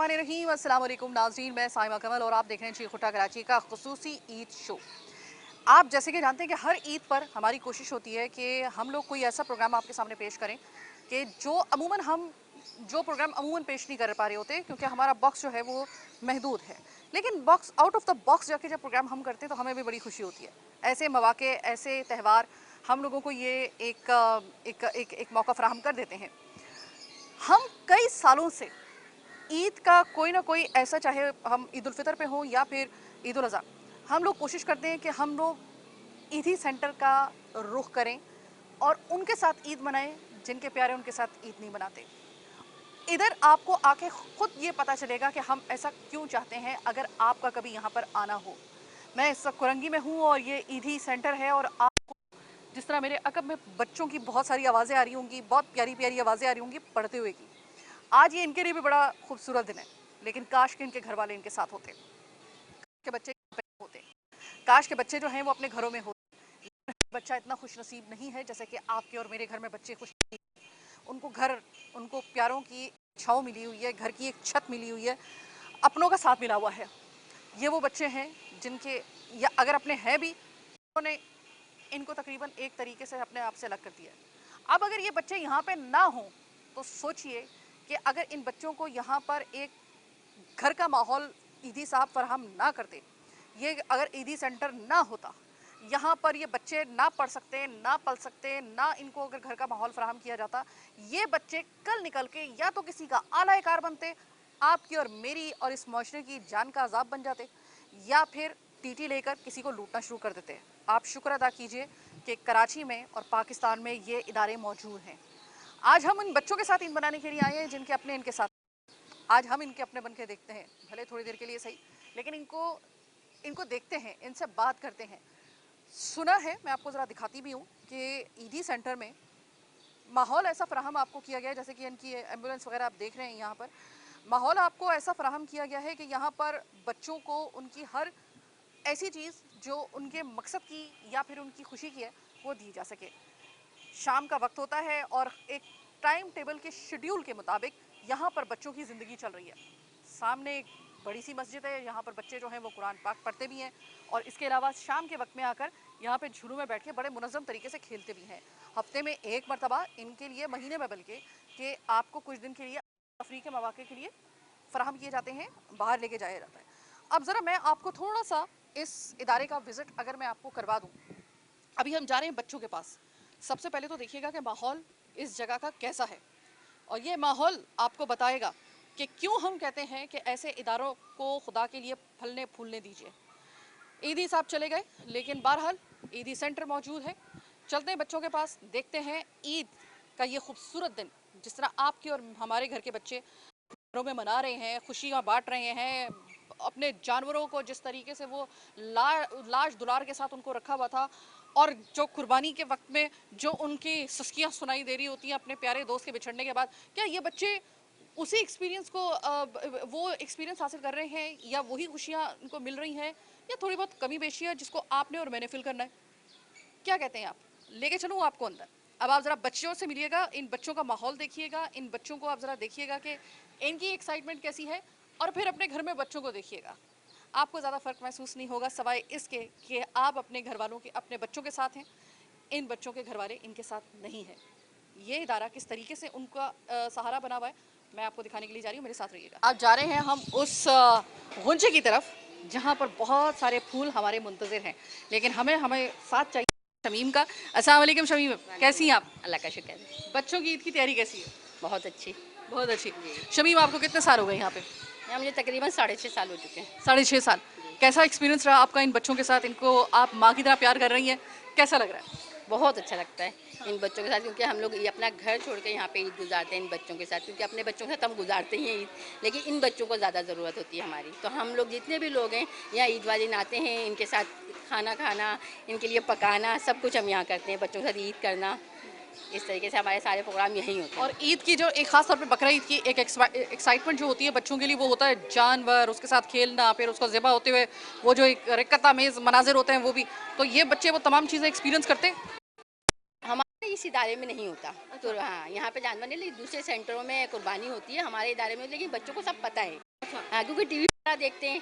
बिस्मिल्लाहिर्रहमानिर्रहीम। अस्सलाम वालेकुम नाज़रीन, मैं साइमा कमल और आप देख रहे हैं चीख उठा कराची का खुसूसी ईद शो। आप जैसे कि जानते हैं कि हर ईद पर हमारी कोशिश होती है कि हम लोग कोई ऐसा प्रोग्राम आपके सामने पेश करें कि जो प्रोग्राम अमूमन पेश नहीं कर पा रहे होते, क्योंकि हमारा बॉक्स जो है वो महदूद है। लेकिन box out of the box जाके जब प्रोग्राम हम करते हैं तो हमें भी बड़ी खुशी होती है। ऐसे मौके, ऐसे त्यौहार हम लोगों को ये एक मौका फराहम कर देते हैं। हम कई सालों से ईद का कोई ना कोई ऐसा, चाहे हम ईद उल फितर पे हों या फिर ईद उल अज़हा, हम लोग कोशिश करते हैं कि हम लोग ईदी सेंटर का रुख करें और उनके साथ ईद मनाएं जिनके प्यारे उनके साथ ईद नहीं मनाते। इधर आपको आके खुद ये पता चलेगा कि हम ऐसा क्यों चाहते हैं, अगर आपका कभी यहाँ पर आना हो। मैं इस वक्त कुरंगी में हूँ और ये ईदी सेंटर है, और आपको जिस तरह मेरे अकब में बच्चों की बहुत सारी आवाज़ें आ रही होंगी, बहुत प्यारी प्यारी आवाज़ें आ रही होंगी पढ़ते हुए की। आज ये इनके लिए भी बड़ा खूबसूरत दिन है, लेकिन काश के इनके घर वाले इनके साथ होते, के बच्चे होते, काश के बच्चे जो हैं वो अपने घरों में होते। बच्चा इतना खुश नसीब नहीं है जैसे कि आपके और मेरे घर में बच्चे खुश नसीब। उनको घर, उनको प्यारों की छाँव मिली हुई है, घर की एक छत मिली हुई है, अपनों का साथ मिला हुआ है। ये वो बच्चे हैं जिनके, या अगर अपने हैं भी, उन्होंने इनको तकरीबन एक तरीके से अपने आप से अलग कर दिया है। अब अगर ये बच्चे यहाँ पे ना हों तो सोचिए कि अगर इन बच्चों को यहाँ पर एक घर का माहौल ईदी साहब फराहम ना करते, ये अगर ईदी सेंटर ना होता, यहाँ पर ये बच्चे ना पढ़ सकते, ना पल सकते, ना इनको अगर घर का माहौल फराहम किया जाता, ये बच्चे कल निकल के या तो किसी का आला कार बनते, आपकी और मेरी और इस माशरे की जान का अजाब बन जाते, या फिर टीटी लेकर किसी को लूटना शुरू कर देते। आप शुक्र अदा कीजिए कि कराची में और पाकिस्तान में ये इदारे मौजूद हैं। आज हम इन बच्चों के साथ ईद मनाने के लिए आए हैं जिनके अपने इनके साथ। आज हम इनके अपने बन के देखते हैं, भले थोड़ी देर के लिए सही, लेकिन इनको देखते हैं, इनसे बात करते हैं। सुना है, मैं आपको ज़रा दिखाती भी हूँ कि ईदी सेंटर में माहौल ऐसा फराहम आपको किया गया है, जैसे कि इनकी एम्बुलेंस वगैरह आप देख रहे हैं। यहाँ पर माहौल आपको ऐसा फराहम किया गया है कि यहाँ पर बच्चों को उनकी हर ऐसी चीज़ जो उनके मकसद की या फिर उनकी खुशी की है वो दी जा सके। शाम का वक्त होता है और एक टाइम टेबल के शेड्यूल के मुताबिक यहाँ पर बच्चों की ज़िंदगी चल रही है। सामने एक बड़ी सी मस्जिद है, यहाँ पर बच्चे जो हैं वो कुरान पाक पढ़ते भी हैं, और इसके अलावा शाम के वक्त में आकर यहाँ पे झूलों में बैठ के बड़े मुनज़्ज़म तरीके से खेलते भी हैं। हफ्ते में एक मरतबा इनके लिए, महीने में बल्कि, कि आपको कुछ दिन के लिए तफरीह के मौके के लिए फ़राहम किए जाते हैं, बाहर लेके जाया जाता है। अब ज़रा मैं आपको थोड़ा सा इस इदारे का विज़िट अगर मैं आपको करवा दूँ। अभी हम जा रहे हैं बच्चों के पास। सबसे पहले तो देखिएगा कि माहौल इस जगह का कैसा है, और ये माहौल आपको बताएगा कि क्यों हम कहते हैं कि ऐसे इदारों को खुदा के लिए फलने फूलने दीजिए। ईदी साहब चले गए, लेकिन बहरहाल ईदी सेंटर मौजूद है। चलते हैं बच्चों के पास, देखते हैं ईद का ये खूबसूरत दिन, जिस तरह आपके और हमारे घर के बच्चे घरों में मना रहे हैं, खुशियाँ बांट रहे हैं, अपने जानवरों को जिस तरीके से वो लाज दुलार के साथ उनको रखा हुआ था, और जो कुर्बानी के वक्त में जो उनकी सस्कियाँ सुनाई दे रही होती हैं अपने प्यारे दोस्त के बिछड़ने के बाद, क्या ये बच्चे उसी एक्सपीरियंस को वो एक्सपीरियंस हासिल कर रहे हैं, या वही खुशियाँ उनको मिल रही हैं, या थोड़ी बहुत कमी बेशी है जिसको आपने और मैंने फील करना है? क्या कहते हैं आप? लेके चलूँ आपको अंदर? अब आप ज़रा बच्चों से मिलिएगा, इन बच्चों का माहौल देखिएगा, इन बच्चों को आप ज़रा देखिएगा कि इनकी एक्साइटमेंट कैसी है, और फिर अपने घर में बच्चों को देखिएगा। आपको ज़्यादा फ़र्क महसूस नहीं होगा, सवाए इसके कि आप अपने घर वालों के, अपने बच्चों के साथ हैं, इन बच्चों के घर वाले इनके साथ नहीं हैं। ये इदारा किस तरीके से उनका सहारा बना हुआ है, मैं आपको दिखाने के लिए जा रही हूँ, मेरे साथ रहिएगा। आप जा रहे हैं हम उस गुंजे की तरफ जहाँ पर बहुत सारे फूल हमारे मुंतज़िर हैं, लेकिन हमें साथ चाहिए शमीम का। अस्सलाम वालेकुम शमीम, कैसी हैं आप? अल्लाह का शुक्र है। बच्चों की ईद की तैयारी कैसी है? बहुत अच्छी। बहुत अच्छी। शमीम, आपको कितने साल हो गए यहाँ पे? यहाँ मुझे तकरीबन 6.5 साल हो चुके हैं। 6.5 साल। कैसा एक्सपीरियंस रहा आपका इन बच्चों के साथ? इनको आप माँ की तरह प्यार कर रही हैं, कैसा लग रहा है? बहुत अच्छा लगता है इन बच्चों के साथ, क्योंकि हम लोग ये अपना घर छोड़ के यहाँ पे ईद गुजारते हैं इन बच्चों के साथ, क्योंकि अपने बच्चों के साथ हम गुजारते ही हैं ईद, लेकिन इन बच्चों को ज़्यादा ज़रूरत होती है हमारी। तो हम लोग जितने भी लोग हैं यहाँ ईद वाले दिन आते हैं, इनके साथ खाना खाना, इनके लिए पकाना, सब कुछ हम यहाँ करते हैं, बच्चों के साथ ईद करना। इस तरीके से हमारे सारे प्रोग्राम यहीं होते हैं। और ईद की जो एक ख़ास तौर पे बकरा ईद की एक एक्साइटमेंट जो होती है बच्चों के लिए, वो होता है जानवर, उसके साथ खेलना, फिर उसको ज़िबा होते हुए वो जो एक रिक्कत आमेज़ मनाज़िर होते हैं वो भी। तो ये बच्चे वो तमाम चीज़ें एक्सपीरियंस करते हैं? हमारे इस इदारे में नहीं होता। तो हाँ, यहाँ पे जानवर नहीं, लेकिन दूसरे सेंटरों में कुर्बानी होती है, हमारे इदारे में, लेकिन बच्चों को सब पता है। हाँ, क्योंकि टीवी पर देखते हैं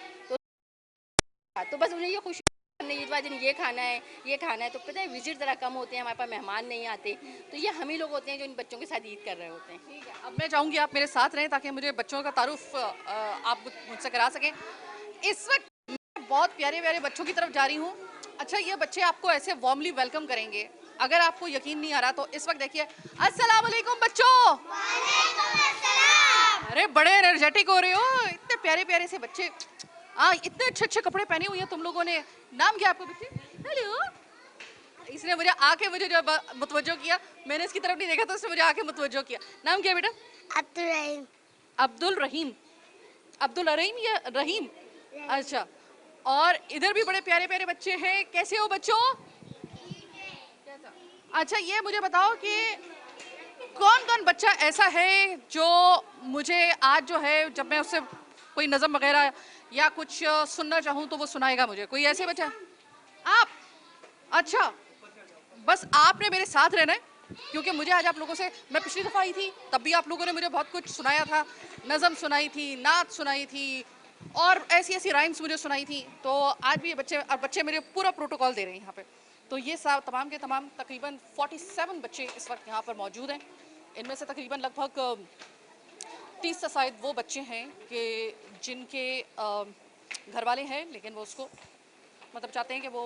तो बस उन्हें ये खुशी, हमने ईद वाले दिन ये खाना है, ये खाना है। तो पता है विजिट ज़रा कम होते हैं, हमारे पास मेहमान नहीं आते, तो ये हम ही लोग होते हैं जो इन बच्चों के साथ ईद कर रहे होते हैं। ठीक है, अब मैं चाहूँगी आप मेरे साथ रहें ताकि मुझे बच्चों का तारुफ आप मुझसे करा सकें। इस वक्त मैं बहुत प्यारे प्यारे बच्चों की तरफ जा रही हूँ। अच्छा, ये बच्चे आपको ऐसे वार्मली वेलकम करेंगे, अगर आपको यकीन नहीं आ रहा तो इस वक्त देखिए। अस्सलाम वालेकुम बच्चों। अरे बड़े एनर्जेटिक हो रहे हो, इतने प्यारे प्यारे से बच्चे। हाँ, इतने अच्छे अच्छे कपड़े पहने हुए हैं तुम लोगों ने। नाम क्या आपका बच्चे? हेलो। इसने मुझे आके मुझे जो मुतवज्जो किया, मैंने इसकी तरफ नहीं देखा तो इसने मुझे आके मुतवज्जो किया। नाम क्या है बेटा? अब्दुल रहीम। अब्दुल रहीम। अब्दुल रहीम या रहीम? अच्छा, और इधर भी बड़े प्यारे प्यारे बच्चे हैं। कैसे हो बच्चों? अच्छा, ये मुझे बताओ कि कौन कौन बच्चा ऐसा है जो मुझे आज जो है जब मैं उससे कोई नज़म वगैरह या कुछ सुनना चाहूँ तो वो सुनाएगा मुझे? कोई ऐसे बच्चा? आप? अच्छा, बस आपने मेरे साथ रहना है, क्योंकि मुझे आज आप लोगों से, मैं पिछली दफ़ा आई थी तब भी आप लोगों ने मुझे बहुत कुछ सुनाया था, नज़म सुनाई थी, नात सुनाई थी और ऐसी ऐसी राइम्स मुझे सुनाई थी। तो आज भी ये बच्चे, और बच्चे मेरे पूरा प्रोटोकॉल दे रहे हैं यहाँ पे। तो ये तमाम के तमाम तकरीबन 47 बच्चे इस वक्त यहाँ पर मौजूद हैं। इनमें से तकरीबन लगभग 30 से शायद वो बच्चे हैं कि जिनके घर वाले हैं लेकिन वो उसको मतलब चाहते हैं कि वो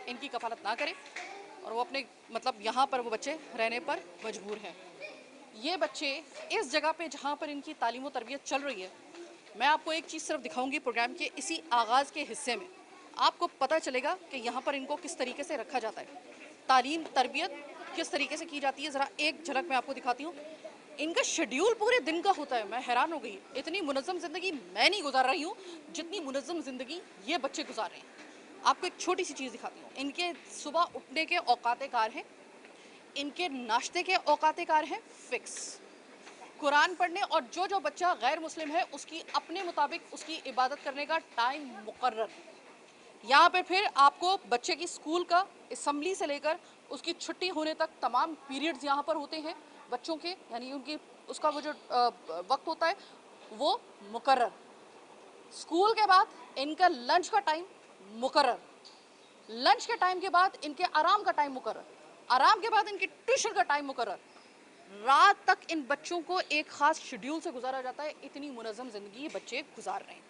इनकी कफालत ना करें और वो अपने मतलब यहाँ पर वो बच्चे रहने पर मजबूर हैं। ये बच्चे इस जगह पे जहाँ पर इनकी तालीम व तरबियत चल रही है, मैं आपको एक चीज़ सिर्फ दिखाऊंगी प्रोग्राम के इसी आगाज़ के हिस्से में, आपको पता चलेगा कि यहाँ पर इनको किस तरीके से रखा जाता है, तालीम तरबियत किस तरीके से की जाती है। ज़रा एक झलक मैं आपको दिखाती हूँ। इनका शेड्यूल पूरे दिन का होता है, मैं हैरान हो गई। इतनी मुनज़्ज़म ज़िंदगी मैं नहीं गुजार रही हूँ जितनी मुनज़्ज़म ज़िंदगी ये बच्चे गुजार रहे हैं। आपको एक छोटी सी चीज़ दिखाती हूँ। इनके सुबह उठने के औकात कार हैं, इनके नाश्ते के औकात कार हैं फिक्स, कुरान पढ़ने और जो बच्चा गैर मुस्लिम है उसकी अपने मुताबिक उसकी इबादत करने का टाइम मुकर्रर। यहाँ पे फिर आपको बच्चे की स्कूल का असम्बली से लेकर उसकी छुट्टी होने तक तमाम पीरियड्स यहाँ पर होते हैं बच्चों के, यानी उनकी उसका वो जो वक्त होता है वो मुकर्रर। स्कूल के बाद इनका लंच का टाइम मुकर्रर, लंच के टाइम के बाद इनके आराम का टाइम मुकर्रर, आराम के बाद इनके ट्यूशन का टाइम मुकर्रर। रात तक इन बच्चों को एक ख़ास शेड्यूल से गुजारा जाता है। इतनी मुनज़्ज़म ज़िंदगी ये बच्चे गुजार रहे हैं।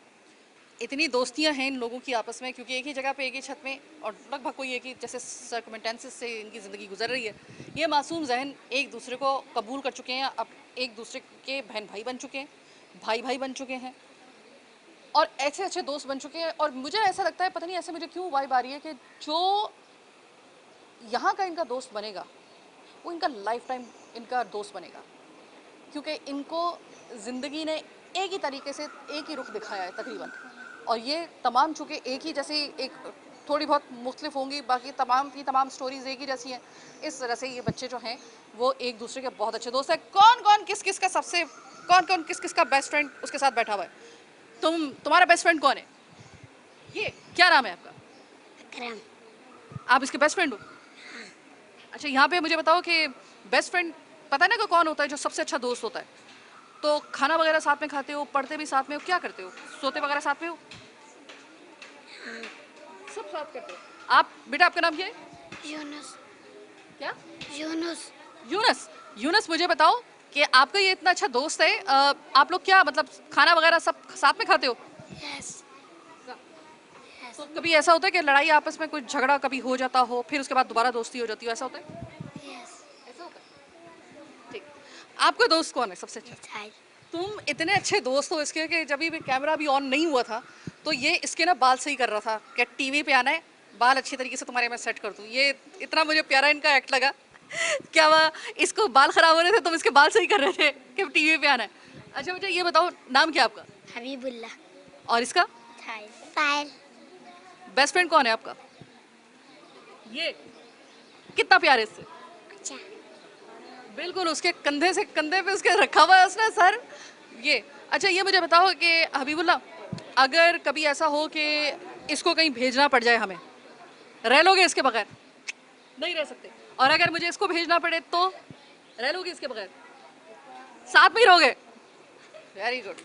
इतनी दोस्तियां हैं इन लोगों की आपस में, क्योंकि एक ही जगह पे एक ही छत में और लगभग कोई एक ही जैसे सर्कमस्टेंसेस से इनकी ज़िंदगी गुजर रही है। ये मासूम जहन एक दूसरे को कबूल कर चुके हैं, अब एक दूसरे के बहन भाई बन चुके हैं, भाई भाई बन चुके हैं और ऐसे अच्छे दोस्त बन चुके हैं। और मुझे ऐसा लगता है, पता नहीं ऐसे मुझे क्यों वाइब आ रही है कि जो यहाँ का इनका दोस्त बनेगा वो इनका लाइफ टाइम इनका दोस्त बनेगा, क्योंकि इनको ज़िंदगी ने एक ही तरीके से एक ही रुख दिखाया है तकरीबन। और ये तमाम चूँकि एक ही जैसी, एक थोड़ी बहुत मुख्तलिफ होंगी, बाकी तमाम की तमाम स्टोरीज़ एक ही जैसी हैं। इस तरह से ये बच्चे जो हैं वो एक दूसरे के बहुत अच्छे दोस्त हैं। कौन कौन किस किस का सबसे, कौन कौन किस किस का बेस्ट फ्रेंड उसके साथ बैठा हुआ है? तुम्हारा बेस्ट फ्रेंड कौन है? ये क्या नाम है आपका? अकरम। आप इसके बेस्ट फ्रेंड हो? अच्छा, यहाँ पे मुझे बताओ कि बेस्ट फ्रेंड पता है ना कि कौन होता है जो सबसे अच्छा दोस्त होता है? तो खाना वगैरह साथ में खाते हो, पढ़ते भी साथ में हो, क्या करते हो, सोते वगैरह साथ में हो? सब साथ करते हो। आप बेटा, आपका नाम क्या है? यूनुस। क्या? यूनुस। यूनस। यूनस, मुझे बताओ कि आपका ये इतना अच्छा दोस्त है, आप लोग क्या मतलब खाना वगैरह सब साथ में खाते हो? यस। तो कभी ऐसा होता है कि लड़ाई आपस में, कोई झगड़ा कभी हो जाता हो, फिर उसके बाद दोबारा दोस्ती हो जाती हो, ऐसा होता है? यस। ऐसा होता है। ठीक, आपका दोस्त कौन है सबसे अच्छा? तुम इतने अच्छे दोस्त हो इसके कि जब भी कैमरा भी ऑन नहीं हुआ था तो ये इसके ना बाल सही कर रहा था कि टीवी पे आना है, बाल अच्छी तरीके से तुम्हारे मैं सेट कर दूँ। ये इतना मुझे प्यारा इनका एक्ट लगा। क्या हुआ, इसको बाल खराब हो रहे थे, तुम इसके बाल सही कर रहे थे कि टीवी पे आना है। अच्छा, मुझे ये बताओ, नाम क्या आपका? हबीबुल्लाह। और इसका पायल। बेस्ट फ्रेंड कौन है आपका? ये कितना प्यार है इससे। अच्छा। बिल्कुल उसके कंधे से कंधे पे उसके रखा हुआ है उसने सर। ये अच्छा, ये मुझे बताओ कि हबीबुल्लाह, अगर कभी ऐसा हो कि इसको कहीं भेजना पड़ जाए हमें, रह लोगे इसके बगैर? नहीं रह सकते। और अगर मुझे इसको भेजना पड़े तो रह लोगे इसके बगैर? साथ में ही रहोगे? Very good.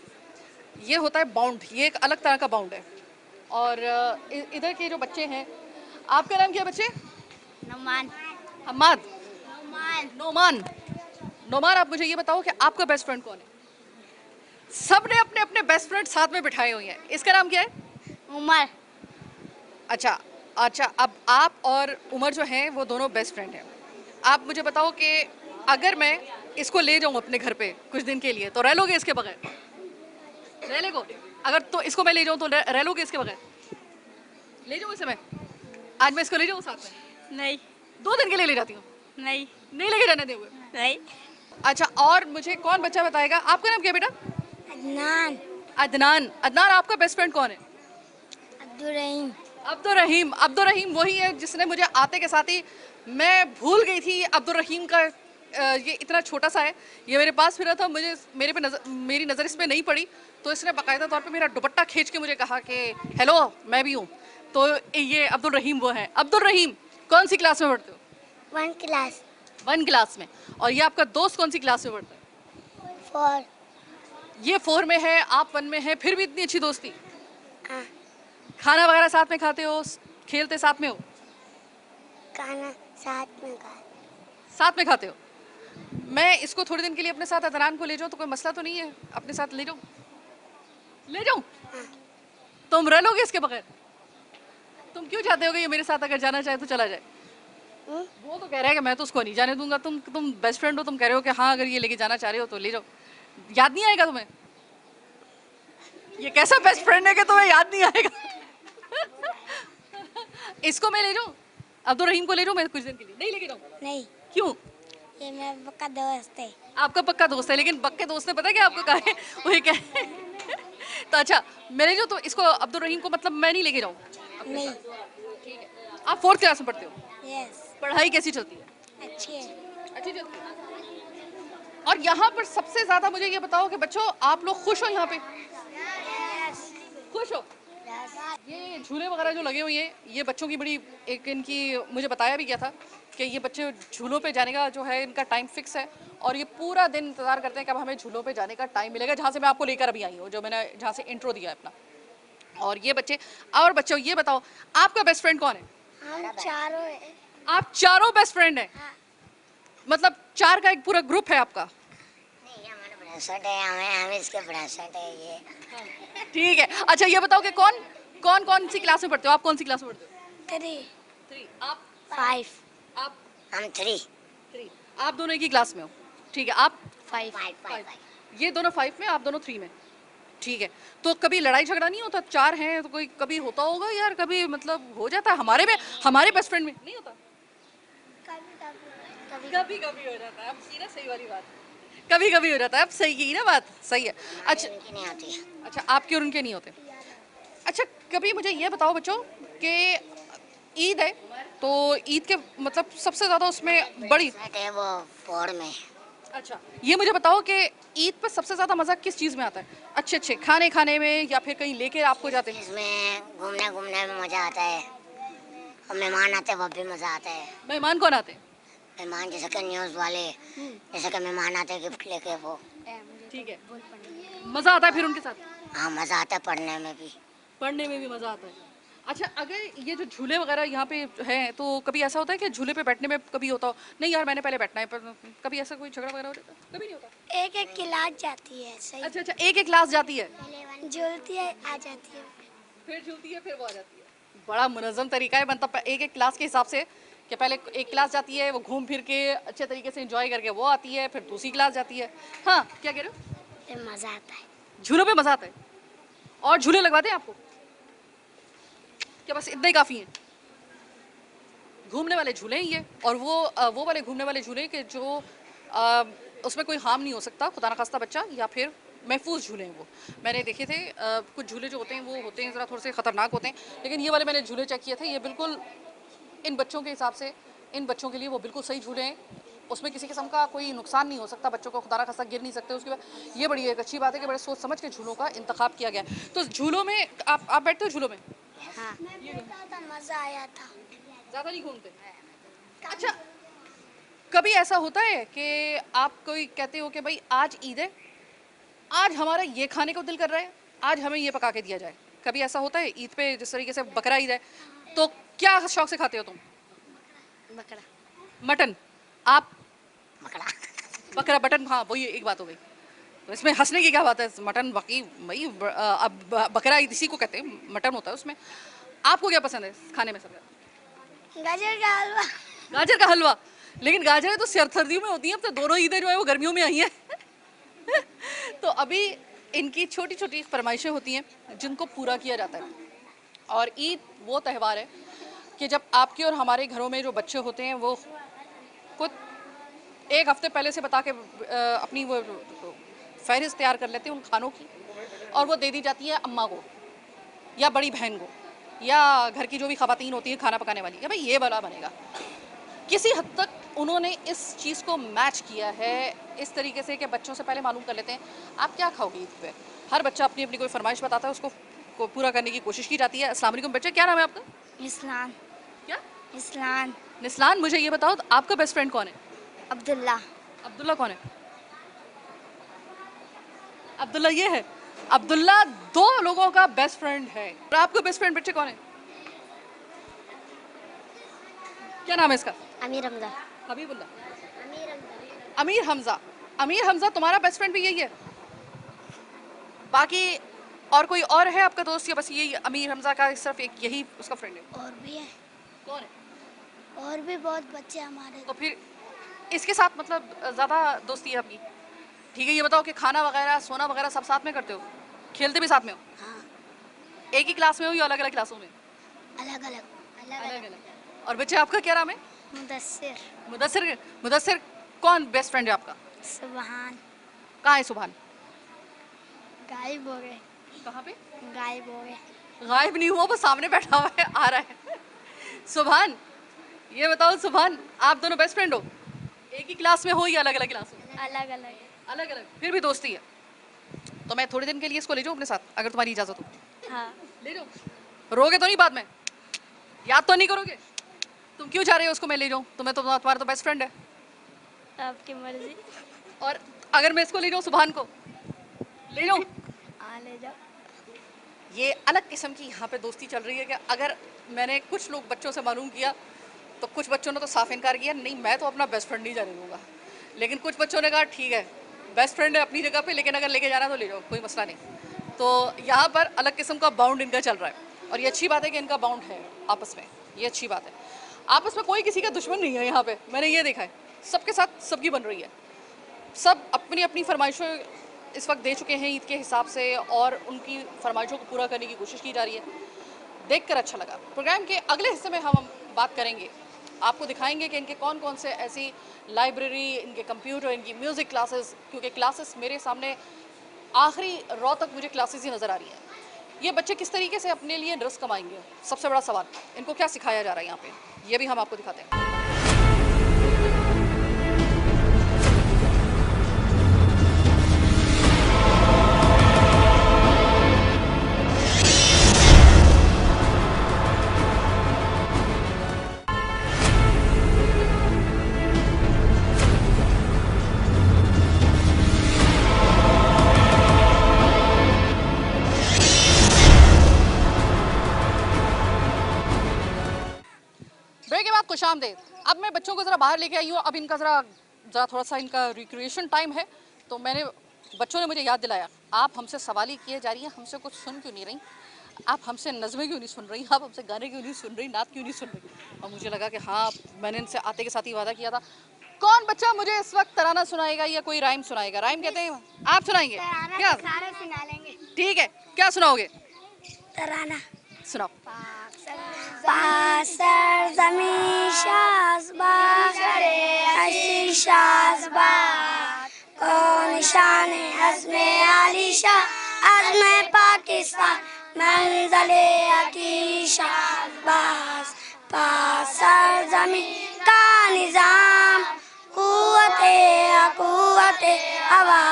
ये होता है बाउंड, ये एक अलग तरह का बाउंड है। और इधर के जो बच्चे हैं, आपका नाम क्या है बच्चे? नुमान। हम्माद, नुमान। नोमान। नोमान, आप मुझे ये बताओ कि आपका बेस्ट फ्रेंड कौन है? सबने अपने अपने बेस्ट फ्रेंड साथ में बिठाए हुए हैं। इसका नाम क्या है? उमर। अच्छा अच्छा, अब आप और उमर जो हैं वो दोनों बेस्ट फ्रेंड हैं। आप मुझे बताओ कि अगर मैं इसको ले जाऊं अपने घर पे कुछ दिन के लिए तो रह लोगे इसके बगैर? रह लेगो? अगर तो इसको मैं ले जाऊं तो रह लोगे इसके बगैर? ले जाऊं इसे मैं? आज मैं इसको ले जाऊं साथ में? नहीं। 2 दिन के लिए ले जाती हूँ। नहीं। नहीं लेके जाने दोगे? नहीं। अच्छा, और मुझे कौन बच्चा बताएगा, आपका नाम क्या है बेटा? अदनान। अदनान। अदनान, आपका बेस्ट फ्रेंड कौन है? अब्दुल रहीम। अब्दुल रहीम। अब्दुल रहीम वही है जिसने मुझे आते के साथ ही, मैं भूल गई थी अब्दुल रहीम का ये इतना छोटा सा है, ये मेरे पास फिरा था, मुझे मेरी नज़र इस पे नहीं पड़ी, तो इसने बाकायदा तौर पे मेरा दुपट्टा खींच के मुझे कहा कि हेलो मैं भी हूँ। तो ये अब्दुल रहीम वो है। अब्दुल रहीम, कौन सी क्लास में पढ़ते हो? 1 क्लास। 1 क्लास में। और ये आपका दोस्त कौन सी क्लास में पढ़ता है? 4। ये 4 में है, आप 1 में है, फिर भी इतनी अच्छी दोस्ती। हाँ। खाना वगैरह साथ में खाते हो, खेलते साथ में हो? खाना साथ में खा। साथ में खाते हो। मैं इसको थोड़े दिन के लिए अपने साथ अदनान को ले जाऊं तो कोई मसला तो नहीं है? अपने साथ ले जाऊं? ले जाऊं? हाँ। तुम रह लोगे इसके बगैर? तुम क्यों चाहते हो कि ये मेरे साथ अगर जाना चाहे तो चला जाए? वो तो कह रहा है कि मैं तो उसको नहीं जाने दूंगा। तुम बेस्ट फ्रेंड हो, तुम कह रहे हो कि हाँ अगर ये लेके जाना चाह रहे हो तो ले जाओ। याद नहीं आएगा तुम्हें? ये कैसा बेस्ट फ्रेंड है कि तुम्हें याद नहीं आएगा? इसको मैं ले जाऊं? अब्दुल रहीम को ले जाऊं मैं कुछ दिन के लिए? नहीं लेके जाऊं? नहीं। क्यों? ये मेरा पक्का दोस्त है। आपका पक्का दोस्त है, लेकिन पक्के दोस्त ने पता है क्या आपको कहा है? वही क्या है? तो अच्छा, मैं ले जाऊं तो इसको अब्दुल रहीम को मतलब मैं नहीं लेके जाऊं? नहीं। आप 4th क्लास में पढ़ते हो? यस। पढ़ाई कैसी चलती है? अच्छी है। अच्छी चलती है। और यहाँ पर सबसे ज्यादा मुझे ये बताओ कि बच्चों आप लोग खुश हो यहाँ पे? खुश हो? ये झूले वगैरह जो लगे हुए हैं, ये बच्चों की बड़ी एक इनकी मुझे बताया भी गया था कि ये बच्चे झूलों पे जाने का जो है इनका टाइम फिक्स है, और ये पूरा दिन इंतजार करते हैं कि अब हमें झूलों पे जाने का टाइम मिलेगा, जहाँ से मैं आपको लेकर अभी आई हूँ, जो मैंने जहाँ से इंट्रो दिया है अपना। और ये बच्चे, और बच्चों ये बताओ आपका बेस्ट फ्रेंड कौन है? हम चारों हैं। आप चारों बेस्ट फ्रेंड हैं? हाँ। मतलब 4 का एक पूरा ग्रुप है आपका? नहीं, हमारा ब्रेसलेट है, हम इसके ब्रेसलेट है ये। ठीक है। अच्छा ये बताओ कि कौन सी क्लास में पढ़ते हो? आप कौन सी क्लास में पढ़ते हो? 3। 3। आप? 5। आप? हम 3। 3। आप दोनों एक ही क्लास में हो? ठीक है। आप? 5। 5। ये दोनों 5 में, आप दोनों 3 में। ठीक है। तो कभी लड़ाई झगड़ा नहीं होता? 4 हैं तो कोई कभी होता होगा यार, कभी मतलब हो जाता है। हमारे बेस्ट फ्रेंड में नहीं होता? कभी कभी हो जाता है। अब की ना सही वाली बात, कभी कभी हो जाता है। अब सही की ना बात, सही है। अच्छा नहीं आती। अच्छा, आपके और उनके नहीं होते। अच्छा, कभी मुझे ये बताओ बच्चों कि ईद है तो ईद के मतलब सबसे ज़्यादा उसमें बड़ी है वो 4 में। अच्छा, ये मुझे बताओ कि ईद पर सबसे ज़्यादा मज़ा किस चीज़ में आता है? अच्छे अच्छे खाने खाने में, या फिर कहीं लेके आपको जाते हैं? इसमें घूमने में मजा आता है, और मेहमान आते हैं वो भी मजा आता है। मेहमान कौन आते हैं? मेहमान जैसे कि न्यूज़ वाले, जैसे कि मेहमान आते हैं गिफ्ट लेके वो। ठीक है, मज़ा आता है फिर उनके साथ? हाँ, मजा आता है पढ़ने में भी। पढ़ने में भी मज़ा आता है। अच्छा, अगर ये जो झूले वगैरह यहाँ पे हैं तो कभी ऐसा होता है कि झूले पे बैठने में कभी होता हो नहीं यार मैंने पहले बैठना है, पर कभी ऐसा कोई झगड़ा वगैरह हो जाता है? कभी नहीं होता? एक क्लास जाती है सही। अच्छा अच्छा, एक क्लास जाती है, झूलती है, आ जाती है, फिर झूलती है, फिर वो आ जाती है। बड़ा मुनज़्ज़म तरीका है, मतलब एक क्लास के हिसाब से कि पहले एक क्लास जाती है, वो घूम फिर के अच्छे तरीके से एंजॉय करके वो आती है, फिर दूसरी क्लास जाती है। हाँ, क्या कह रहे हो? मजा आता है। झूलों पे मज़ा आता है। और झूले लगवाते हैं आपको क्या? बस इतना ही काफ़ी है? घूमने वाले झूले हैं ये, और वो वाले घूमने वाले झूले कि जो उसमें कोई हार्म नहीं हो सकता, खुदा न खास्ता बच्चा, या फिर महफूज झूले हैं वो। मैंने देखे थे कुछ झूले जो होते हैं वो होते हैं ज़रा थोड़े से ख़तरनाक होते हैं, लेकिन ये वाले मैंने झूले चेक किए थे, ये बिल्कुल इन बच्चों के हिसाब से, इन बच्चों के लिए वो बिल्कुल सही झूले हैं। उसमें किसी किस्म का कोई नुकसान नहीं हो सकता, बच्चों को खुदा न खास्ता गिर नहीं सकते। उसके बाद ये बड़ी एक अच्छी बात है कि बड़े सोच समझ के झूलों का इंतखाब किया गया है। तो झूलों में आप बैठते हो झूलों में? हाँ, मजा आया था। ज़्यादा नहीं घूमते? अच्छा, कभी ऐसा होता है कि आप कोई कहते हो कि भाई आज ईद है, आज हमारा ये खाने को दिल कर रहा है, आज हमें ये पका के दिया जाए। कभी ऐसा होता है ईद पे, जिस तरीके से बकरा ईद है, तो क्या शौक से खाते हो तुम? बकरा मटन। आप? बकरा बकरा बटन, हाँ वही एक बात हो गई। तो इसमें हंसने की क्या बात है? मटन बाकी भाई अब बकरा ईद इसी को कहते हैं, मटन होता है उसमें। आपको क्या पसंद है खाने में सबसे? गाजर का हलवा। गाजर का हलवा। लेकिन गाजरें तो सर्दियों में होती हैं, अब तो दोनों ईदें जो है वो गर्मियों में आई हैं। तो अभी इनकी छोटी छोटी फरमाइशें होती हैं जिनको पूरा किया जाता है। और ईद वो त्यौहार है कि जब आपके और हमारे घरों में जो बच्चे होते हैं वो कुछ एक हफ्ते पहले से बता के अपनी वो फहरिस्त तैयार कर लेते हैं उन खानों की, और वो दे दी जाती है अम्मा को या बड़ी बहन को या घर की जो भी खवातीन होती है खाना पकाने वाली, कि भाई ये वाला बनेगा। किसी हद तक उन्होंने इस चीज़ को मैच किया है इस तरीके से कि बच्चों से पहले मालूम कर लेते हैं आप क्या खाओगे ईद पे। हर बच्चा अपनी अपनी कोई फरमाइश बताता है, उसको को पूरा करने की कोशिश की जाती है। अस्सलाम वालेकुम बच्चे, क्या नाम है आपका? इस्लान। क्या? इस्लान। निस्लान। मुझे ये बताओ तो आपका बेस्ट फ्रेंड कौन है? अब्दुल्ला। अब्दुल्ला कौन है? अब्दुल्ला ये है। अब्दुल्ला दो लोगों का बेस्ट फ्रेंड है। और आपका बेस्ट फ्रेंड बच्चे कौन है? क्या नाम है इसका? अमीर हमजा। हबीबुल्ला। अमीर हमजा। अमीर हमजा। अमीर हमजा तुम्हारा बेस्ट फ्रेंड भी यही है? बाकी और कोई और है आपका दोस्त, या बस यही अमीर हमजा का सिर्फ एक यही उसका फ्रेंड है? और भी है, कौन है? और भी बहुत बच्चे हमारे। तो फिर इसके साथ मतलब ज़्यादा दोस्ती है आपकी? ठीक है, ये बताओ कि खाना वगैरह सोना वगैरह सब साथ में करते हो? खेलते भी साथ में हो? हाँ, एक ही क्लास में हो या अलग अलग क्लासों में? अलग अलग। अलग अलग अलग। अलग। और बच्चे आपका क्या नाम है? मुदस्सिर। मुदस्सिर। मुदस्सिर कौन बेस्ट फ्रेंड है आपका? सुबहान। कहाँ है सुभान? गायब हो गए। कहाँ पे? गायब हो गए। गायब नहीं हुआ, वो सामने बैठा हुआ है, आ रहा है। सुभान, ये बताओ सुभान, आप दोनों बेस्ट फ्रेंड हो? एक ही क्लास में हो या अलग अलग क्लास में? अलग अलग। अलग अलग, फिर भी दोस्ती है। तो मैं थोड़े दिन के लिए इसको ले जाऊँ अपने साथ, अगर तुम्हारी इजाज़त हो? हाँ। ले जाओ। रोगे तो नहीं बाद में? याद तो नहीं करोगे? तुम क्यों चाह रहे हो उसको मैं ले जाऊँ? तुम्हारा तो बेस्ट फ्रेंड है। आपकी मर्जी। और अगर मैं इसको ले जाऊँ सुभान को, ले जाऊँ? हाँ, ले जाओ। ये अलग किस्म की यहाँ पे दोस्ती चल रही है कि अगर मैंने कुछ लोग बच्चों से मालूम किया तो कुछ बच्चों ने तो साफ इनकार किया, नहीं मैं तो अपना बेस्ट फ्रेंड नहीं जाने दूंगा। लेकिन कुछ बच्चों ने कहा ठीक है बेस्ट फ्रेंड है अपनी जगह पे, लेकिन अगर लेके जाना तो ले जाओ, कोई मसला नहीं। तो यहाँ पर अलग किस्म का बाउंड इनका चल रहा है, और ये अच्छी बात है कि इनका बाउंड है आपस में, ये अच्छी बात है। आपस में कोई किसी का दुश्मन नहीं है यहाँ पे, मैंने ये देखा है। सबके साथ सबकी बन रही है, सब अपनी अपनी फरमाइशों इस वक्त दे चुके हैं ईद के हिसाब से, और उनकी फरमाइशों को पूरा करने की कोशिश की जा रही है। देखकर अच्छा लगा। प्रोग्राम के अगले हिस्से में हम बात करेंगे, आपको दिखाएंगे कि इनके कौन कौन से ऐसी लाइब्रेरी, इनके कंप्यूटर, इनकी म्यूज़िक क्लासेस, क्योंकि क्लासेस मेरे सामने आखिरी रो तक मुझे क्लासेस ही नज़र आ रही हैं। ये बच्चे किस तरीके से अपने लिए रस कमाएंगे, सबसे बड़ा सवाल। इनको क्या सिखाया जा रहा है यहाँ पे, ये भी हम आपको दिखाते हैं। ब्रेक के बाद खुशामदीद। अब मैं बच्चों को ज़रा बाहर लेके आई हूँ, अब इनका ज़रा थोड़ा सा इनका रिक्रिएशन टाइम है। तो मैंने बच्चों ने मुझे याद दिलाया, आप हमसे सवाल ही किए जा रही हैं, हमसे कुछ सुन क्यों नहीं रही, आप हमसे नज़में क्यों नहीं सुन रही, आप हमसे गाने क्यों नहीं सुन रही, नात क्यों नहीं सुन रही। और मुझे लगा कि हाँ, मैंने इनसे आते के साथ ही वादा किया था। कौन बच्चा मुझे इस वक्त तराना सुनाएगा या कोई राइम सुनाएगा? राइम कहते हैं, आप सुनाएंगे क्या? सारे सुना लेंगे। ठीक है, क्या सुनाओगे? तराना। सुनाओ। पासर ज़मीं शाज़बाज़ अशी शाज़बाज़ कौन शान अज़्मे आलीशा अज़्मे पाकिस्तान मंज़ले अकी शाज़बाज़ पासर ज़मीं का निज़ाम क़ुव्वते हवा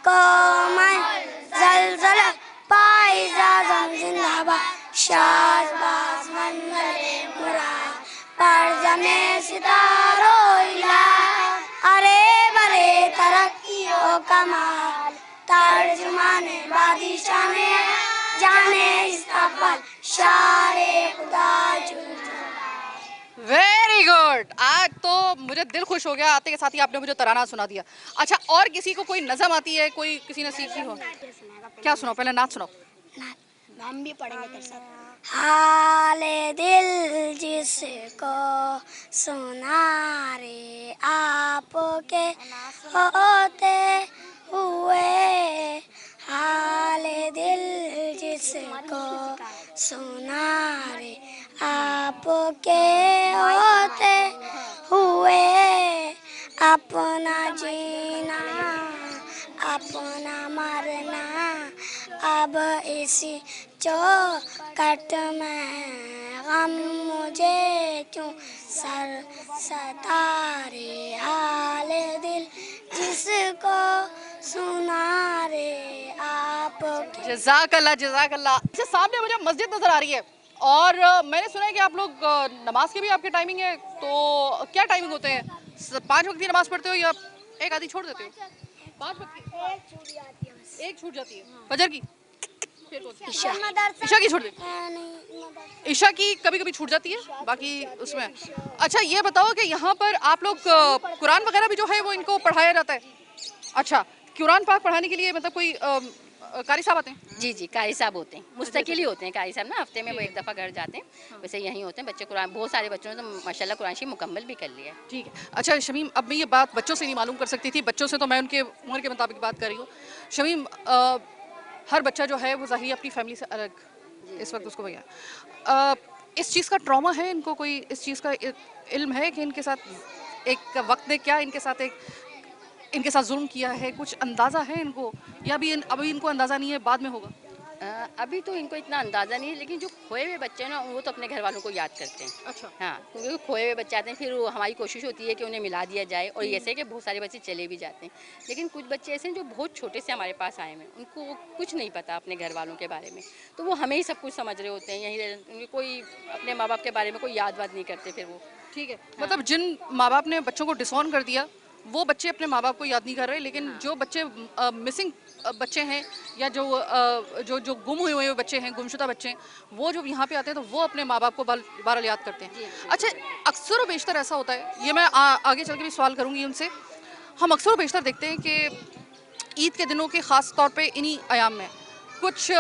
कौमन ज़लज़ला पाइज़ आज़म ज़िंदाबाद शाज़बाज़ मंज़ले मुराद परज़मे सितारों इलाज अरे बरे तरक्की ओ कमाल ता तर्जुमाने बादिशाने जाने इस्तकबाल शारे खुदा वेरी गुड। आज तो मुझे दिल खुश हो गया, आते के साथ ही आपने मुझे तराना सुना दिया। अच्छा, और किसी को कोई नज़म आती है, कोई किसी ने सीखी हो? क्या सुनाओ, पहले नाच सुनाओ। हम भी पढ़ेंगे तेरे साथ। हाले दिल जिसको सुना रे आपके होते हुए, हाले दिल जिसको सुना रे आपके होते हुए, अपना जीना अपना मरना अब इसी चौखट में, गम मुझे क्यों सर सतारे, हाल दिल जिसको सुना रे आप। जज़ाकल्लाह जज़ाकल्लाह। अच्छा, सामने मुझे मस्जिद नज़र आ रही है और मैंने सुना है कि आप लोग नमाज की भी आपकी टाइमिंग है, तो क्या टाइमिंग होते हैं? 5 वक्त की नमाज पढ़ते हो या एक आधी छोड़ देते हो? 5 वक्त की एक छूट जाती है, फजर की, फिर कौन सी? ईशा की छोड़ देते हो? ईशा की कभी कभी छूट जाती है, बाकी उसमें। अच्छा, ये बताओ कि यहाँ पर आप लोग कुरान वगैरह भी जो है वो इनको पढ़ाया जाता है? अच्छा, कुरान पाक पढ़ाने के लिए मतलब कोई कारी साहब आते हैं? जी जी, कारी साहब होते हैं, मुस्तकिल ही होते हैं कारी साहब ना, हफ्ते में वो एक दफ़ा घर जाते हैं, वैसे यहीं होते हैं। बच्चे कुरान, बहुत सारे बच्चों ने तो माशाल्लाह कुरान शरीफ मुकम्मल भी कर लिया है। ठीक है। अच्छा शमीम, अब मैं ये बात बच्चों से नहीं मालूम कर सकती थी, बच्चों से तो मैं उनके उम्र के मुताबिक बात कर रही हूँ। शमीम, हर बच्चा जो है वो ज़ाहिर अपनी फैमिली से अलग इस वक्त उसको भैया इस चीज़ का ट्रॉमा है इनको, कोई इस चीज़ का इल्म है कि इनके साथ एक वक्त ने क्या इनके साथ जुल्म किया है, कुछ अंदाज़ा है इनको, या अभी इनको अंदाज़ा नहीं है, बाद में होगा? अभी तो इनको इतना अंदाज़ा नहीं है, लेकिन जो खोए हुए बच्चे हैं ना, वो तो अपने घर वालों को याद करते हैं। अच्छा। हाँ, क्योंकि खोए हुए बच्चे आते हैं, फिर हमारी कोशिश होती है कि उन्हें मिला दिया जाए, और ऐसे कि बहुत सारे बच्चे चले भी जाते हैं, लेकिन कुछ बच्चे ऐसे हैं जो बहुत छोटे से हमारे पास आए हैं, उनको कुछ नहीं पता अपने घर वालों के बारे में, तो वो हमें ही सब कुछ समझ रहे होते हैं, यहीं कोई अपने माँ बाप के बारे में कोई याद वाद नहीं करते फिर वो। ठीक है। हाँ। मतलब जिन माँ बाप ने बच्चों को डिसऑन कर दिया वो बच्चे अपने माँ बाप को याद नहीं कर रहे, लेकिन हाँ। जो बच्चे मिसिंग बच्चे हैं या जो गुम हुए बच्चे हैं, गुमशुदा बच्चे हैं, वो जब यहाँ पे आते हैं तो वो अपने माँ बाप को बार याद करते हैं। अच्छा, अक्सर व बेशतर ऐसा होता है, ये मैं आगे चल के भी सवाल करूँगी उनसे, हम अक्सर व बेशतर देखते हैं कि ईद के दिनों के ख़ास तौर पे इन्हीं अयाम में कुछ,